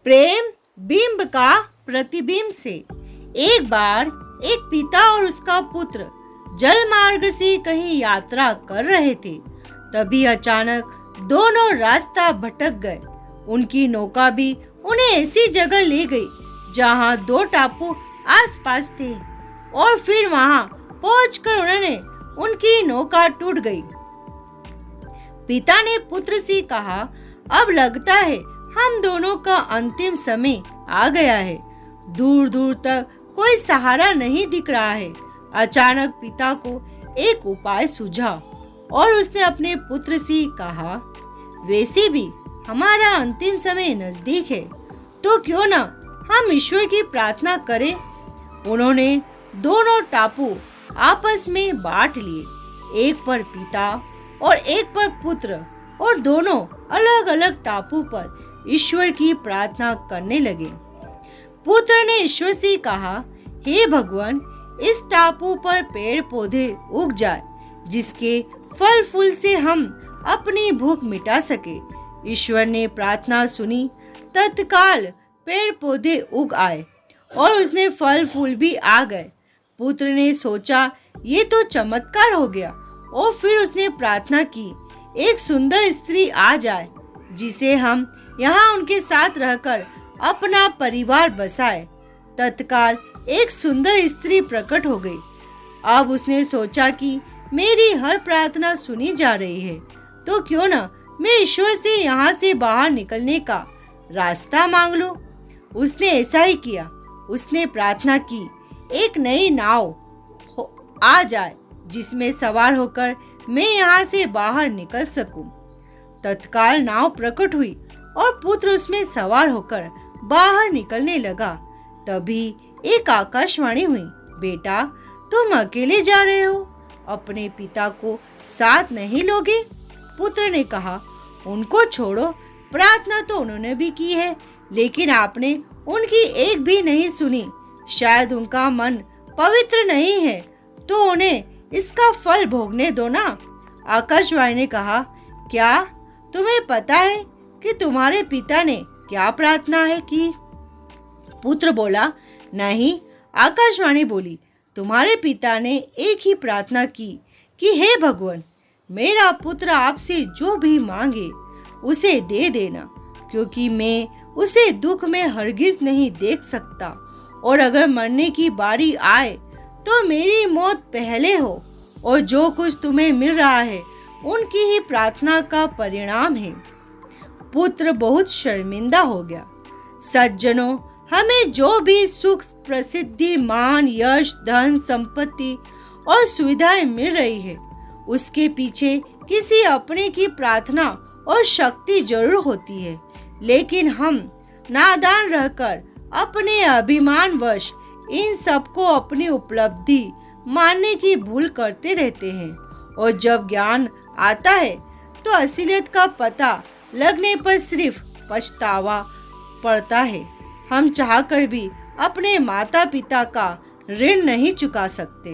प्रेम बिंब का प्रतिबिंब से। एक बार एक पिता और उसका पुत्र जल मार्ग से कहीं यात्रा कर रहे थे। तभी अचानक दोनों रास्ता भटक गए। उनकी नौका भी उन्हें ऐसी जगह ले गई जहां दो टापू आसपास थे और फिर वहां पहुंचकर उनकी नौका टूट गई। पिता ने पुत्र से कहा, अब लगता है हम दोनों का अंतिम समय आ गया है। दूर दूर तक कोई सहारा नहीं दिख रहा है। अचानक पिता को एक उपाय सूझा और उसने अपने पुत्र से कहा, वैसे भी हमारा अंतिम समय नजदीक है, तो क्यों ना हम ईश्वर की प्रार्थना करें। उन्होंने दोनों टापू आपस में बांट लिए, एक पर पिता और एक पर पुत्र, और दोनों अलग अलग टापू पर ईश्वर की प्रार्थना करने लगे। पुत्र ने ईश्वर से कहा, हे भगवान, इस टापू पर पेड़ पौधे उग जाए जिसके फल फूल से हम अपनी भूख मिटा सके। ईश्वर ने प्रार्थना सुनी। तत्काल पेड़ पौधे उग आए और उसने फल फूल भी आ गए। पुत्र ने सोचा, ये तो चमत्कार हो गया, और फिर उसने प्रार्थना की, एक सुंदर स्त्री आ जाए जिसे हम यहाँ उनके साथ रहकर अपना परिवार बसाए। तत्काल एक सुंदर स्त्री प्रकट हो गई। अब उसने सोचा कि मेरी हर प्रार्थना सुनी जा रही है, तो क्यों ना मैं ईश्वर से यहाँ से बाहर निकलने का रास्ता मांग लूं। उसने ऐसा ही किया। उसने प्रार्थना की, एक नई नाव आ जाए जिसमें सवार होकर मैं यहाँ से बाहर निकल सकूं। तत्काल नाव प्रकट हुई और पुत्र उसमें सवार होकर बाहर निकलने लगा। तभी एक आकाशवाणी हुई, बेटा, तुम अकेले जा रहे हो, अपने पिता को साथ नहीं लोगे। पुत्र ने कहा, उनको छोड़ो, प्रार्थना तो उन्होंने भी की है, लेकिन आपने उनकी एक भी नहीं सुनी। शायद उनका मन पवित्र नहीं है, तो उन्हें इसका फल भोगने दो ना। आकाशवाणी ने कहा, क्या तुम्हें पता है कि तुम्हारे पिता ने क्या प्रार्थना है की? पुत्र बोला, नहीं। आकाशवाणी बोली, तुम्हारे पिता ने एक ही प्रार्थना की कि हे भगवान, मेरा पुत्र आपसे जो भी मांगे उसे दे देना, क्योंकि मैं उसे दुख में हरगिज नहीं देख सकता, और अगर मरने की बारी आए तो मेरी मौत पहले हो, और जो कुछ तुम्हें मिल रहा है उनकी ही प्रार्थना का परिणाम है। पुत्र बहुत शर्मिंदा हो गया। सज्जनों, हमें जो भी सुख, प्रसिद्धि, मान, यश, धन, संपत्ति और सुविधाएं मिल रही है, उसके पीछे किसी अपने की प्रार्थना और शक्ति जरूर होती है, लेकिन हम नादान रहकर अपने अभिमानवश इन सबको अपनी उपलब्धि मानने की भूल करते रहते हैं, और जब ज्ञान आता है तो असलियत का पता लगने पर सिर्फ पछतावा पड़ता है। हम चाहकर भी अपने माता पिता का ऋण नहीं चुका सकते।